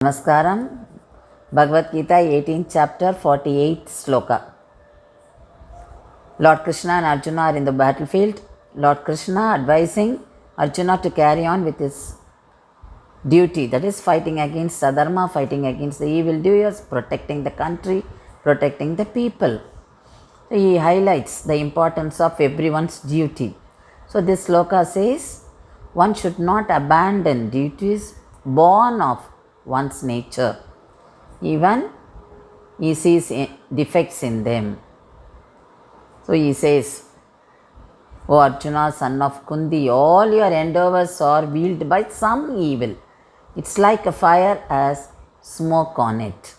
Namaskaram. Bhagavad Gita 18th chapter 48th sloka. Lord Krishna and Arjuna are in the battlefield. Lord Krishna advising Arjuna to carry on with his duty, that is fighting against adharma, fighting against the evil doers, protecting the country, protecting the people. So he highlights the importance of everyone's duty. So this sloka says, one should not abandon duties born of one's nature, even he sees defects in them. So he says, O Arjuna, son of Kundi, all your endeavors are wielded by some evil. It's like a fire has smoke on it.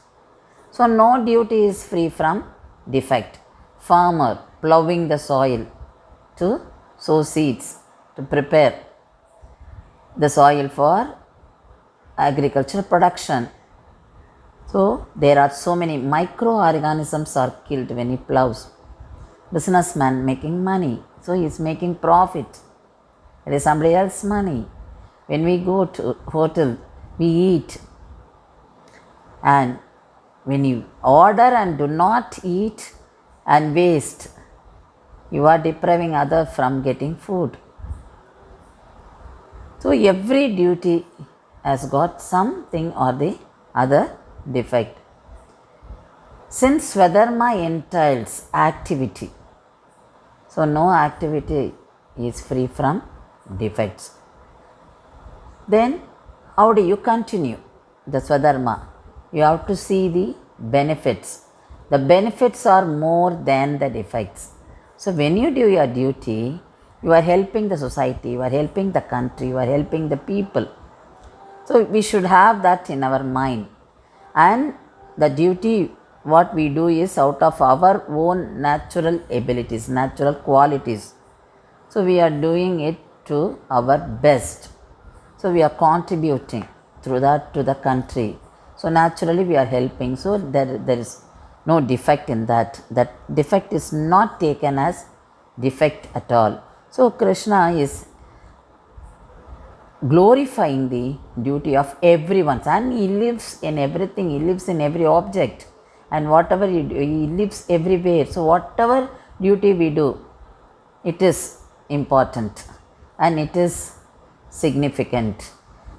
So no duty is free from defect. Farmer ploughing the soil to sow seeds, to prepare the soil for agricultural production. So there are so many microorganisms are killed when he plows. Businessman making money, so he is making profit. It is somebody else's money. When we go to hotel, we eat, and when you order and do not eat and waste, you are depriving others from getting food. So every duty has got something or the other defect. Since Swadharma entails activity, so no activity is free from defects. Then how do you continue the Swadharma? You have to see the benefits. The benefits are more than the defects. So when you do your duty, you are helping the society, you are helping the country, you are helping the people. So we should have that in our mind. And the duty, what we do is out of our own natural abilities, natural qualities. So we are doing it to our best. So we are contributing through that to the country. So naturally we are helping. So there is no defect in that. That defect is not taken as defect at all. So Krishna is glorifying the duty of everyone, and he lives in everything, he lives in every object, and whatever he do, he lives everywhere. So whatever duty we do, it is important and it is significant,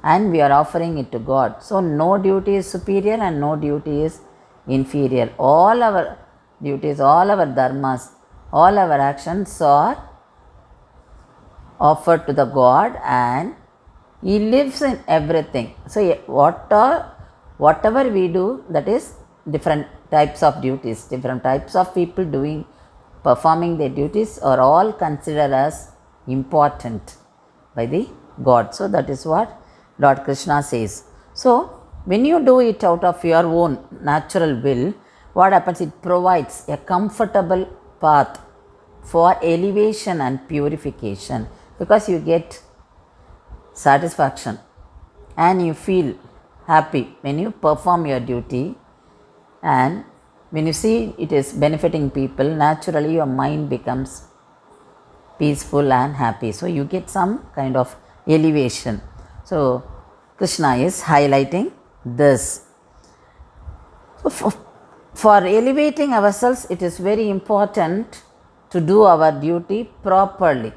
and we are offering it to God. So no duty is superior and no duty is inferior. All our duties, all our dharmas, all our actions are offered to the God, and he lives in everything. So whatever we do, that is different types of duties, different types of people performing their duties are all considered as important by the God. So that is what Lord Krishna says. So when you do it out of your own natural will, what happens? It provides a comfortable path for elevation and purification, because you get satisfaction and you feel happy when you perform your duty, and when you see it is benefiting people, naturally your mind becomes peaceful and happy. So you get some kind of elevation. So Krishna is highlighting this. So for elevating ourselves, it is very important to do our duty properly.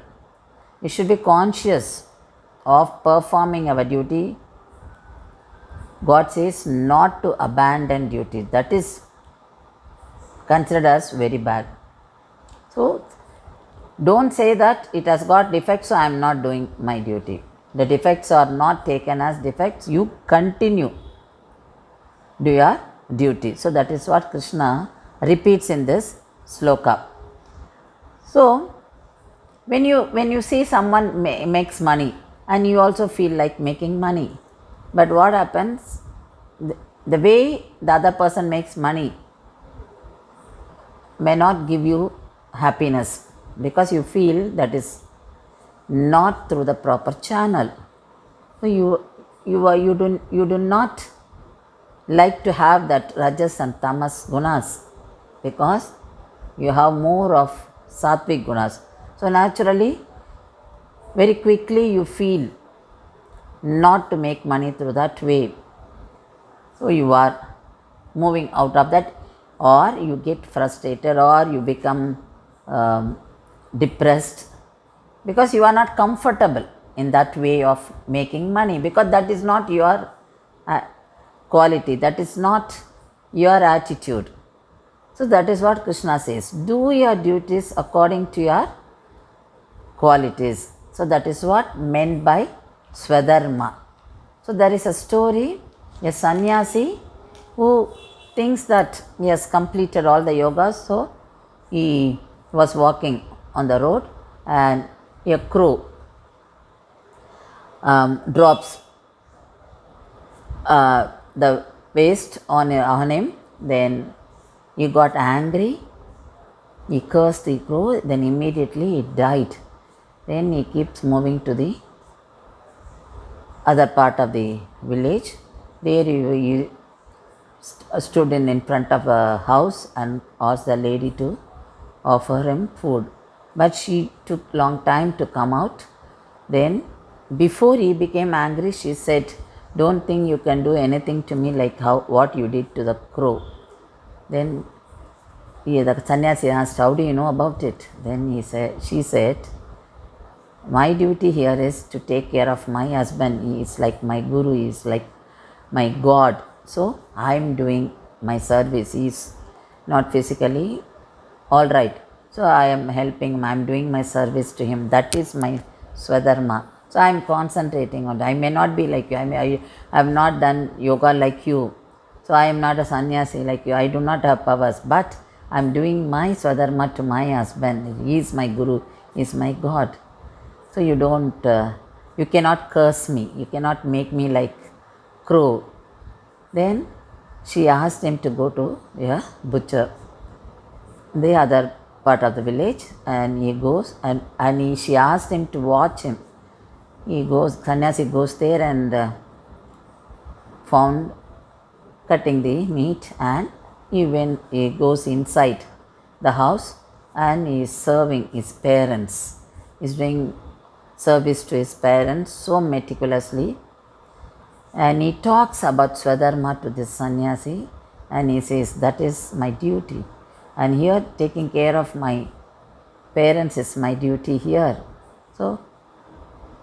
We should be conscious of performing our duty. God says not to abandon duty. That is considered as very bad. So don't say that it has got defects, so I am not doing my duty. The defects are not taken as defects. You continue do your duty. So that is what Krishna repeats in this sloka. So when you see someone makes money, and you also feel like making money, but what happens? The way the other person makes money may not give you happiness, because you feel that is not through the proper channel. So you do not like to have that rajas and tamas gunas, because you have more of sattvic gunas. So naturally, very quickly you feel not to make money through that way. So you are moving out of that, or you get frustrated, or you become depressed because you are not comfortable in that way of making money, because that is not your uh, quality, that is not your attitude. So that is what Krishna says, do your duties according to your qualities. So that is what meant by Swadharma. So there is a story, a sannyasi who thinks that he has completed all the yogas, so he was walking on the road and a crow drops the waste on him. Then he got angry, he cursed the crow, then immediately it died. Then he keeps moving to the other part of the village. There he stood in front of a house and asked the lady to offer him food. But she took long time to come out. Then before he became angry, she said, don't think you can do anything to me like what you did to the crow. Then the sannyasi asked, how do you know about it? Then she said, my duty here is to take care of my husband. He is like my guru, he is like my God. So I am doing my service. He is not physically all right. So I am helping him, I am doing my service to him. That is my Swadharma. So I am concentrating on it. I may not be like you. I have not done yoga like you. So I am not a sannyasi like you. I do not have powers. But I am doing my Swadharma to my husband. He is my guru. He is my God. So you cannot curse me. You cannot make me like crow. Then she asked him to go to a butcher, the other part of the village, and he goes and she asked him to watch him. He goes, sannyasi goes there and found cutting the meat, and he goes inside the house and he is serving his parents. He is doing service to his parents so meticulously, and he talks about Swadharma to this sannyasi, and he says, that is my duty, and here taking care of my parents is my duty here. So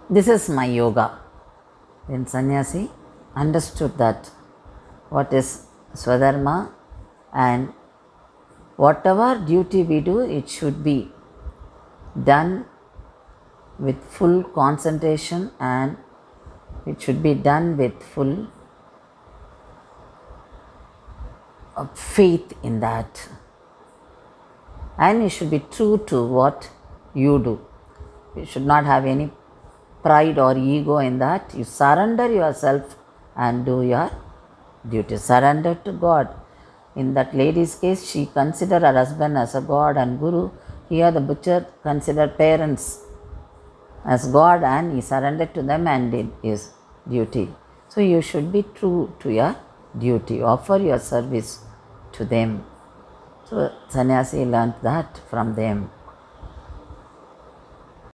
this is my yoga. Then sannyasi understood that what is Swadharma, and whatever duty we do, it should be done with full concentration, and it should be done with full faith in that, and you should be true to what you do. You should not have any pride or ego in that. You surrender yourself and do your duty. Surrender to God. In that lady's case, she considered her husband as a God and guru. Here the butcher considered parents as God, and he surrendered to them and did his duty. So you should be true to your duty. Offer your service to them. So sannyasi learnt that from them.